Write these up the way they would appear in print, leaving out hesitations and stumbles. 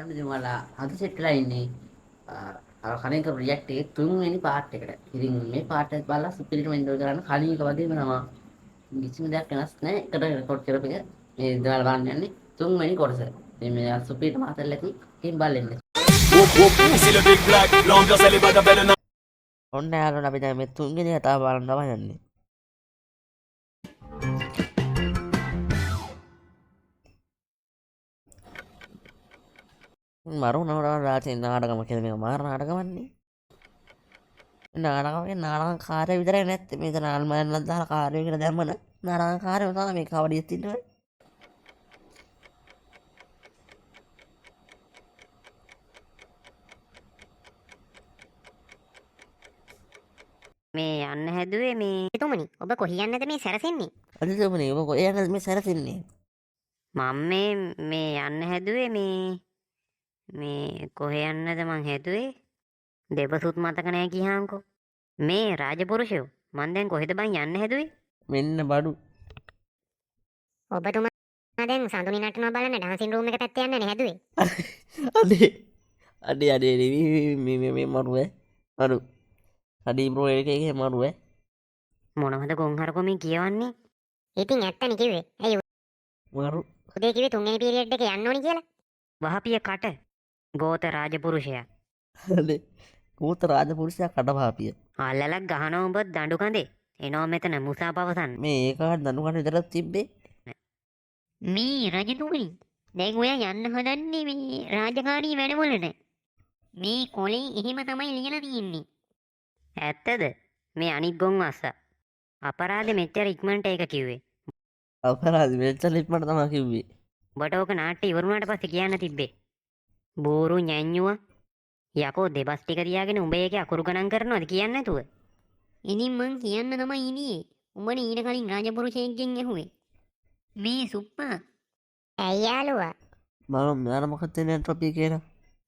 ඉතින් ඔයාලා අද සෙට් වෙලා ඉන්නේ අර කලින් කරපු රියැක්ට් එකේ තුන්වෙනි පාර්ට් එකට. ඉතින් මේ පාර්ට් එක බලලා සුපිරිටම එන්ජොයි කරන්න කලින් එක වගේම තමයි කිසිම දෙයක් වෙනස් නැහැ. එකට රෙකෝඩ් කරපු එක මේ දාලා බලන්න යන්නේ තුන්වෙනි කොටස. ඉතින් මේ සුපිරිටම හතර ඇති ඉතින් බලන්න. C'est le big black, l'ambiance elle est bad, belle. ඔන්න යාළුවනේ අපි දැන් මේ තුන්වෙනි කතාව බලන්න තමයි යන්නේ. මරුණවර රාජේ නාටකම කියලා මේක මාර නාටකමන්නේ. නාටකමේ නාටකකාරය විතරයි නැත්තේ. මේක නාල්මයන්වත් දාලා කාර්යය කියලා දැම්මන නාටකකාරයෝ තමයි මේ කවඩියෙත් ඉන්නවා. මේ යන්න හැදුවේ මේ තුමනි ඔබ කොහි යන්නද මේ සැරසෙන්නේ? අදිතුමනේ ඔබ කොහේ යනද මේ සැරසින්නේ? මම මේ යන්න හැදුවේ මේ කොහේ යන්නද මං හැදුවේ? දෙබසුත් මතක නැහැ කියාංකෝ. මේ රාජපුරුෂයෝ මං දැන් කොහෙද බං යන්න හැදුවේ? මෙන්න බඩු. ඔබතුමා දැන් සඳුනි නටනවා බලන්න ඩාන්සින් රූම් එක පැත්තේ යන්න හැදුවේ. අඩේ මේ මරුවේ මරු අඩි බ්‍රෝ එකේ මරුවේ මොනවද ගොන්හරකෝ මේ කියවන්නේ? ඉතින් ඇත්තනේ කිව්වේ. ඇයි මරු උදේ කිව්වේ තුන්වෙනි පීරියඩ් එකේ යන්න ඕනි කියලා? වහපිය කට ගෝත රාජපුරුෂයා. අඩේ කෝත රාජපුරුෂයා කඩපාපිය. අල්ලලක් ගහනවා උඹ දඬු කඳේ. එනවා මෙතන මුසා පවසන්න. මේ ඒකාට දනුකට විතරක් තිබ්බේ. මේ රජතුමනි දැන් ඔයා යන්න හදන්නේ මේ රාජකාරී වැඩවලට. මේ කොලේ එහෙම තමයි ලියලා තියෙන්නේ. ඇත්තද? මේ අනික් ගොන් අස්සා. අපරාධෙ මෙච්චර ඉක්මනට ඒක කිව්වේ. අපරාධ මෙච්චර ඉක්මනට තමයි කිව්වේ. ඔබට ඕක නාට්‍ය ඉවර වුණාට පස්සේ කියන්න තිබ්බේ. බෝරුញඤ්ඤුව යකෝ දෙබස් ටික තියාගෙන උඹ ඒකේ අකුරු ගණන් කරනවද කියන්නේ නැතුව? ඉතින් මං කියන්න තමයි ඉනියේ. උඹනේ ඊට කලින් රාජපුරුෂයෙක්ගෙන් ඇහුවේ. මේ සුප්පා ඇයි යාළුවා? මම යාර මොකද දෙන්නේ ඇන්ට්‍රොපි කියලා.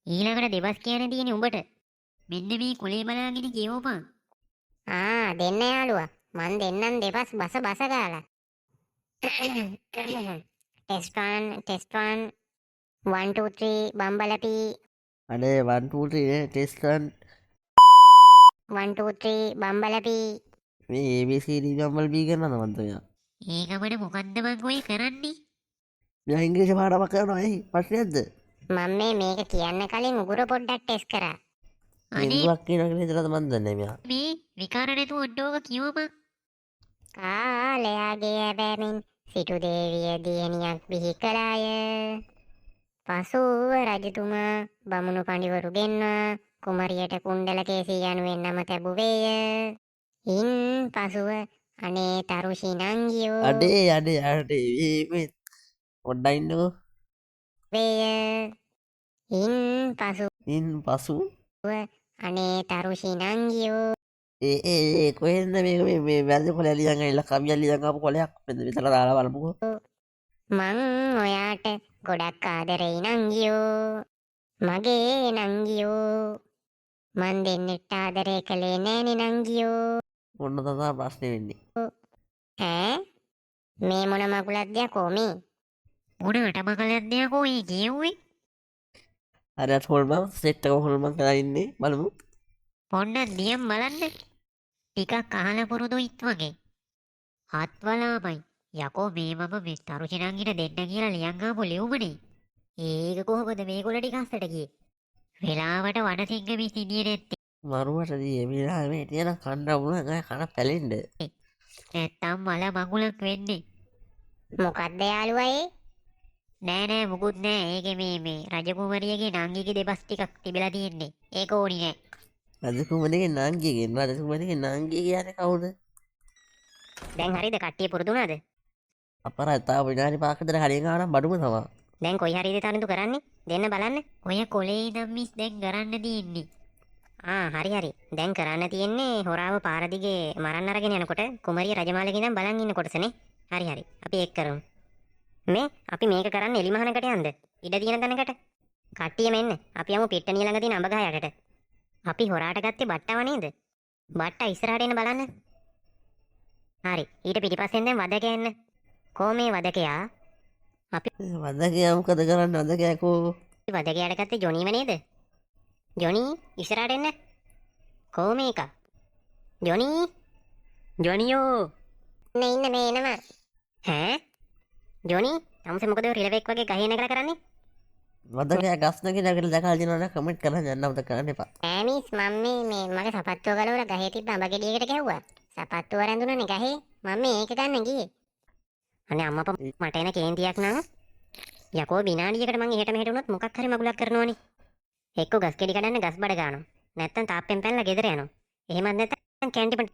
ඊළඟට දෙබස් කියන්න තියෙන්නේ උඹට. මෙන්න මේ කොලේ බලාගෙන කියවපන්. දෙන්න යාළුවා. මං දෙන්නම් දෙබස් බස ගාලා. ටෙස්ට් 1 1 2 3 බම්බලපි අඩේ 1 2 3 ටෙස්ට් 1 1 2 3 බම්බලපි. මේ ABCD නම්බල් B කරනවද මන්ද මෙයා? ඒකමඩ මොකද්ද මං ඔය කරන්නේ? මෙයා ඉංග්‍රීසි පාඩමක් කරනවා ඇයි? ප්‍රශ්නයක්ද? මම මේක කියන්න කලින් උගුර පොඩ්ඩක් ටෙස්ට් කරා. ඉංග්‍රීසියක් කියනවා කියලා හිතලාද මන් දන්නේ මෙයා. මේ විකාර නැතුව ඔඩෝක කියවපන්. කාලයාගේ ඇබෑමෙන් සිටු දේවිය දියණියක් බිහි කළාය. පසුව රජතුමා බමුණු පඬිවරු ගෙන්වා කුමරියට කුණ්ඩල කේසී යනුවෙන් නම තැබුවේය. ඉන් පසුව අනේ තරුෂි නංගියෝ අඩේ මේ පොඩ්ඩක් ඉන්නකෝ. වේය. ඉන් පසු අනේ තරුෂි නංගියෝ කොහෙන්ද මේ වැරදි කොලයක් ලියන් ඇවිල්ලා කවියක් ලියන් ආපු කොලයක් මෙතන විතර දාලා බලමුකෝ. මං ඔයාට ගොඩක් ආදරෙයි නංගියෝ. මගේ නංගියෝ. මන් දෙන්නෙට ආදරය කළේ නෑනේ නංගියෝ. ඔන්න තමයි ප්‍රශ්නේ වෙන්නේ. ඈ මේ මොන මගුලක්ද යකෝ මේ? මොනකට මගලක්ද යකෝ ඒ කියුවේ? අර හොල්මන් සෙට් එක හොල්මන් කරලා ඉන්නේ බලමු. පොන්න නියම් බලන්න. ටිකක් අහලා පුරුදුයිත් වගේ. හත්වලාමයි. යකෝ මේ මම මේ තරුචිනංගිට දෙන්න කියලා ලියන් ආපු ලියුමනේ. ඒක කොහොමද මේගොල්ලෝ ටික අස්සට ගියේ? වෙලාවට වනසිංහ මිස් ඉන්නේ නැත්තේ. මරුවට දී එමිලා මේ තියෙන කණ්ඩ වුණා ගා කන පැලෙන්න. නැත්තම් මල මගුලක් වෙන්නේ. මොකද්ද යාළුවා ඒ? නෑ මුකුත් නෑ. ඒකේ මේ රජකුමරියගේ නංගිගේ දෙබස් ටිකක් තිබිලා තියෙන්නේ. ඒක ඕනි නෑ. රජකුමරියගේ නංගිගේ කියන්නේ කවුද? දැන් හරියද කට්ටිය පුරුදු වුණාද? අපරාධ විනාඩි 5ක විතර කලින් ආවනම් බඩුම තමයි. දැන් කොයි හරියද තනිතු කරන්නේ? දෙන්න බලන්න. ඔය කොලේ ඉඳන් මිස් දැන් කරන්න තියෙන්නේ. හරි. දැන් කරන්න තියෙන්නේ හොරාව පාර දිගේ මරන්න අරගෙන යනකොට කුමරිය රජමාලගේ ඉඳන් බලන් ඉන්න කොටසනේ. හරි. අපි ඒක කරමු. මේ අපි මේක කරන්න එලිමහනකට යන්න. ඉඩ තියෙන තැනකට. කට්ටිය මෙන්න. අපි යමු පිට්ටනිය ළඟ තියෙන අඹ ගහයකට. අපි හොරාට ගත්තේ බට්ටව නේද? බට්ට ඉස්සරහට එන්න බලන්න. හරි. ඊට පිටිපස්සෙන් දැන් වදක යන්න. කොහොමේ වදකයා? අපි වදකයා මොකද කරන්නේ? වදකයා කෝ වදකයට ගත්තේ ජොනීව නේද? ජොනී ඉස්සරහට එන්න. කොහොම මේක? ජොනී ජොනියෝ ඉන්න මේ එනවා. ඈ ජොනී තමුසේ මොකද ඔය රිලෙවෙක් වගේ ගහේ නැගලා කරන්නේ? වදකයා ගස් නැගිලා කියලා දැකලා දිනවනම් කමෙන්ට් කරන්න යන්න උදේ කරන්න එපා. ඈමිස් මම මේ මගේ සපත්තුව ගලවලා ගහේ තිබ්බ අඹ ගෙඩියකට ගැහුවා. සපත්තුව රැඳුණානේ ගහේ. මම මේක ගන්න ගියේ. අනේ අම්මපා මට එන කේන්තියක් නම් යකෝ විනාඩියකට මං එහෙට මෙහෙට වුණොත් මොකක් හරි මගුලක් කරනවනේ. එක්ක ගස් ගෙඩි කඩන්න ගස් බඩ ගන්නවා. නැත්තම් තාප්පෙන් පැනලා ගෙදර යනවා. එහෙමත් නැත්තම් කැන්ටිපන්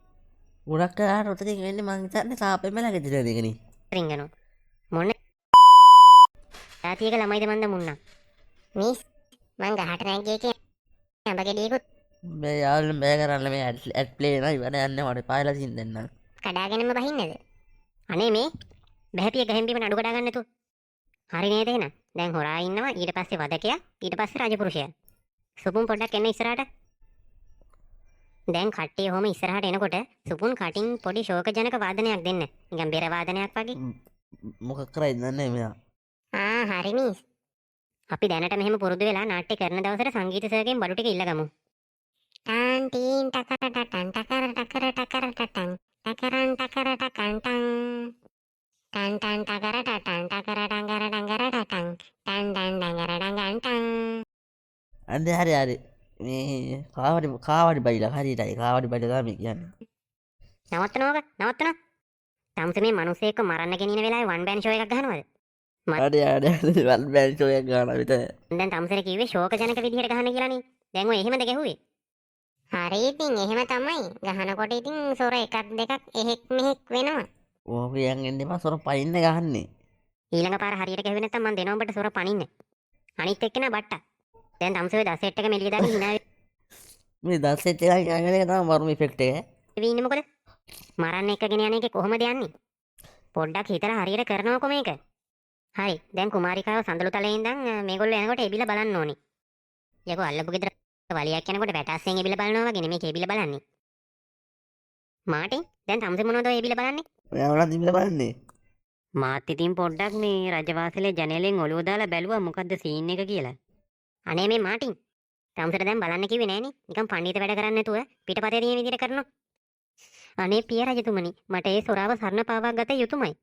ගොඩක් කරාට උතරින් වෙන්නේ මං හිතන්නේ තාපෙම ලගෙදිලා දෙකනේ. රින්ගනවා. මොන තාතියක ළමයිද මන්ද මුන්නා. මිස් මං ගහට නැග්ගේ කිය අඹ ගෙඩියකුත් මේ යාළුවෝ බෑ කරන්න මේ ඇඩ් ප්ලේ නෑ ඉවර යන්නේ මට පායලා තින් දෙන්න. කඩාගෙනම බහින්නද? අනේ මේ බහැපිය ගහෙන් බිම නඩු කඩා ගන්න නැතුව. හරි නේද එහෙනම්? දැන් හොරා ඉන්නවා ඊට පස්සේ වදකයා ඊට පස්සේ රජපුරුෂයා. සුපුන් පොඩ්ඩක් එන්න ඉස්සරහට. දැන් කට්ටිය ඔහොම ඉස්සරහට එනකොට සුපුන් කටින් පොඩි ශෝකජනක වාදනයක් දෙන්න. නිකන් බෙර වාදනයක් වගේ. මොකක් කරයිද දන්නේ මෙයා. හරි මිස්. අපි දැනට මෙහෙම පුරුදු වෙලා නාට්‍ය කරන දවසට සංගීත සර්ගෙන් බඩු ටික ඉල්ලගමු. ටන් ටීන් ටකර ටටන් ටකර ටකර ටකර ටටන් ටකරන් ටකර ටකන් ටන් ටන් ටන් ටකර ටටන් ටකර ටංගර ටංගර ටටන් ටන් ටන් ටංගර ටංගන් ටන්. අන්ද හරි මේ කාවඩි බයිලා හරියටයි කාවඩි බයිලා තමයි කියන්නේ. නවත්තනවක නවත්තන. තමුසේ මේ මිනිස්සෙක්ව මරන්න ගෙනින වෙලාවේ වන් බෑන් ෂෝ එකක් ගහනවද? හරි වල් බෑන් ෂෝ එකක් ගන්න විතර. දැන් තමුසේ කිව්වේ ශෝකජනක විදිහට ගහන්න කියලානේ. දැන් ඔය එහෙමද ගැහුවේ? හරි ඉතින් එහෙම තමයි. ගහනකොට ඉතින් සොර එකක් දෙකක් එහෙක් මෙහෙක් වෙනවා. ඕක යන් එන්න එපා සොර පයින්න ගහන්නේ. ඊළඟ පාර හරියට ගැහුවේ නැත්නම් මම දෙනවා ඔබට සොර පනින්න. අනිත් එක්කෙනා බට්ටා. දැන් තමුසේ ඔය දසෙට් එක මෙලිය දාගෙන hina මේ දස්සෙත් එකක් යන එක තමයි වර්ම ඉෆෙක්ට් එක. වෙවි ඉන්නේ මොකද? මරන්න එක්කගෙන යන එකේ කොහොමද යන්නේ? පොඩ්ඩක් හිතලා හරියට කරනවකො මේක. හරි දැන් කුමාරිකාව සඳලු තලේ ඉඳන් මේගොල්ලෝ එනකොට එබිලා බලන්න ඕනි. යකෝ අල්ලපු ගෙදර වලියක් යනකොට වැටස්සෙන් එබිලා බලනවා වගේ නෙමෙයි එබිලා බලන්නේ. මාටින් දැන් තමුසේ මොනවද ඔය එබිලා බලන්නේ? ඔයාලා දිවිලා බලන්නේ. මාත් ඉතින් පොඩ්ඩක් මේ රජවාසලේ ජනේලෙන් ඔලුව දාලා බැලුවා මොකද්ද සීන් එක කියලා. අනේ මේ මාටින් තමුසට දැන් බලන්න කිව්වේ නෑනේ. නිකන් පඬිත වැඩ කරන්නේ නැතුව පිටපතේ තියෙන විදිහට කරනවා. අනේ පිය රජතුමනි මට ඒ සොරාව සරණ පාවා ගත යුතුයමයි.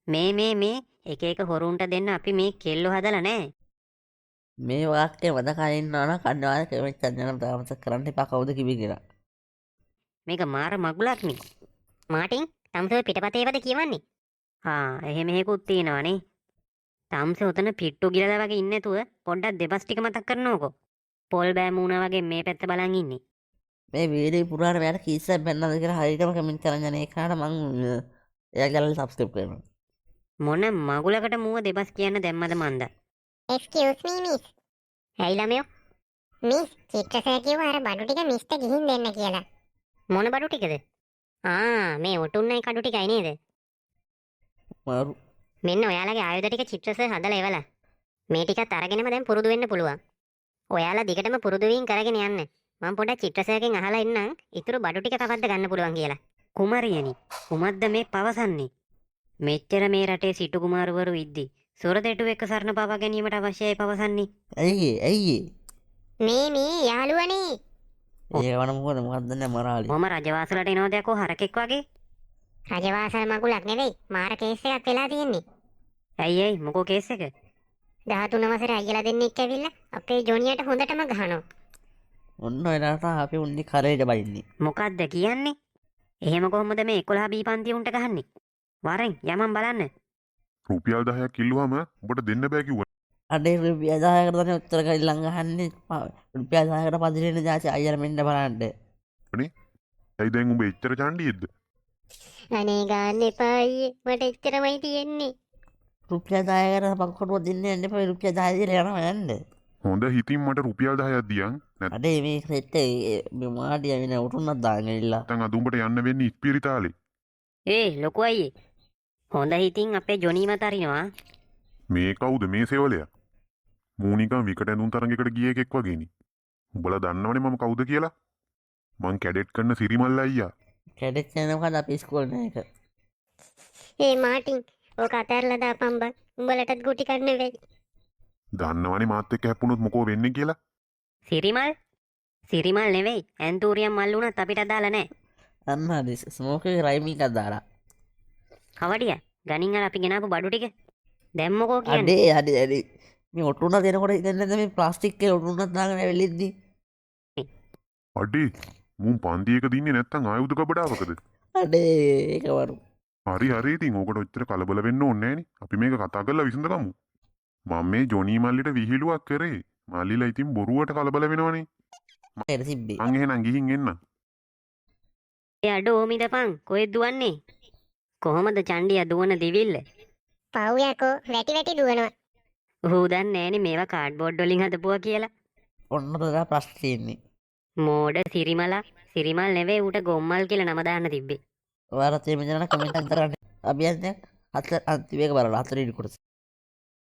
මේ එක එක හොරුන්ට දෙන්න අපි මේ කෙල්ලෝ හදලා නෑ. මේ වාක්‍ය වදකා ඉන්නවා නම් කන්නවාද කමෙන්ට් එකක් යන තාමත් කරන්න එපා කවුද කිව්වේ කියලා. මේක මාර මගුලක් නේ. මාටින් තමුසේ පිටපතේවද කියවන්නේ? එහෙම හේකුත් තියෙනවනේ. තමුසේ උතන පිට්ටු ගිරලා වගේ ඉන්නේ නැතුව පොඩ්ඩක් දෙබස් ටික මතක් කරනවකෝ. පොල් බෑමුණා වගේ මේ පැත්ත බලන් ඉන්නේ. මේ වීඩියෝ පුරාට මෙයාට කීස්සක් බැන්නද කියලා හරියටම කමෙන්ට් කරන්න යන එකට මං එයාගල සබ්ස්ක්‍රයිබ් කරනවා. මොන මගුලකට මුව දෙබස් කියන්න දැම්මද මන්ද? Excuse me miss. ඇයි ළමයෝ? මිස් චිත්‍රසෑ කිව්වා අර බඩු ටික මිස්ට ගිහින් දෙන්න කියලා. මොන බඩු ටිකද? මේ ඔටුන්නයි කඩු ටිකයි නේද? මාරු. මෙන්න ඔයාලගේ ආයුධ ටික චිත්‍රසෑ හදලා එවලා. මේ ටිකත් අරගෙනම දැන් පුරුදු වෙන්න පුළුවන්. ඔයාලා දිගටම පුරුදු වීම කරගෙන යන්න. මම පොඩක් චිත්‍රසෑගෙන් අහලා ඉන්නම් ඊටු බඩු ටික කවද්ද ගන්න පුළුවන් කියලා. කුමරියනි, කුමද්ද මේ පවසන්නේ? මෙච්චර මේ රටේ සිටු කුමාරවරු ඉද්දි සොරදෙටු එක සරණ පාවා ගැනීමට අවශ්‍යයි පවසන්නේ. ඇයි මේ යාළුවනේ. ඒ වන මොකද නෑ මරාලි. මම රජවාසලට එනවද යකෝ හරකෙක් වගේ? රජවාසල් මගුලක් නෙවෙයි මාර කේස් එකක් වෙලා තියෙන්නේ. ඇයි මොකෝ කේස් එක? 13 වසරේ අයියලා දෙන්නෙක් ඇවිල්ලා අපේ ජොනියට හොඳටම ගහනවා. ඔන්න එලාට අපි උන්නේ කරේට බයින්නේ. මොකද්ද කියන්නේ? එහෙම කොහොමද මේ 11 බී පන්ති උන්ට ගහන්නේ? වරෙන් යමන් බලන්න. රුපියල් 10ක් ඉල්ලුවාම ඔබට දෙන්න බෑ කිව්වා. අඩේ රුපියල් 10කට තමයි උත්තර කයිලං ගහන්නේ. රුපියල් 10කට පදිරෙන જાති අයියලා මෙන්න බලන්න. අනේ ඇයි දැන් උඹ එච්චර චණ්ඩියෙද්ද? අනේ ගන්න එපා අයියේ මට එච්චරමයි තියෙන්නේ. රුපියල් 10කට පක්කොටුව දෙන්න යන්න එපා රුපියල් 10 දීලා යනවා යන්න. හොඳ හිතින් මට රුපියල් 10ක් දියන් අඩේ මේ සෙට් මේ මාඩිය වෙන උටුන්නක් දාගෙන ඉල්ලා. නැත්නම් අද උඹට යන්න වෙන්නේ ඉස්පිරිතාලේ. ලොකු අයියේ හොඳ හිතින් අපේ ජොනීමත් අරිනවා. මේ කවුද මේ සෙවලයා? මූනිකා විකට ඇඳුම් තරඟයකට ගිය එකෙක් වගේනි. උඹලා දන්නවනේ මම කවුද කියලා? මං කැඩෙට් කරන සිරිමල් අයියා. කැඩෙට් යනකම් අපි ඉස්කෝලේ නේක. මාටින් ඕක අතහැරලා දාපන් බං. උඹලටත් ගුටි කන්න වෙයි. දන්නවනේ මාත් එක්ක හැප්පුණොත් මොකෝ වෙන්නේ කියලා. සිරිමල් නෙවෙයි ඇන්තූරියම් මල් වුණත් අපිට අදාළ නෑ. අන්න හරි ස්මෝකේ රයිමින් එකක් දාලා. කවඩිය ගනින් අර අපි ගෙනාපු බඩු ටික දැම්මකෝ කියන්නේ. අඩේ අඩේ මේ ඔටුන දෙනකොට හිතන්නේ නැද්ද මේ ප්ලාස්ටික් එකේ ඔටුනක් දාගෙන වෙලිද්දි. අඩේ මුන් පන්ති එක දින්නේ නැත්තම් ආයුධ කබඩාවකද? අඩේ ඒක වරු. හරි ඉතින් ඕකට ඔච්චර කලබල වෙන්න ඕනේ නෑනේ. අපි මේක කතා කරලා විසඳගමු. මම මේ ජොනී මල්ලිට විහිළුවක් කරේ. මල්ලිලා ඉතින් බොරුවට කලබල වෙනවනේ. ඒක තිබ්බේ. මං එහෙනම් ගිහින් එන්න. ඒ අඩ ඕමිදපන් කොහෙද දුවන්නේ? කොහොමද චණ්ඩියා දුවන දිවිල්ල? පව් යකෝ වැටි දුවනවා. ඌ දන්නේ නෑනේ මේවා කාඩ්බෝඩ් වලින් හදපුවා කියලා. ඔන්න තදා ප්‍රශ්න තියෙන්නේ. මෝඩ සිරිමල් නෙවෙයි ඌට ගොම්මල් කියලා නම දාන්න තිබ්බේ. ඔයාලත් මේ මෙතන කමෙන්ට් එකක් කරන්න. අපි යන්නේ හතර අන්තිම එක බලලා හතර ඉරි කොටස.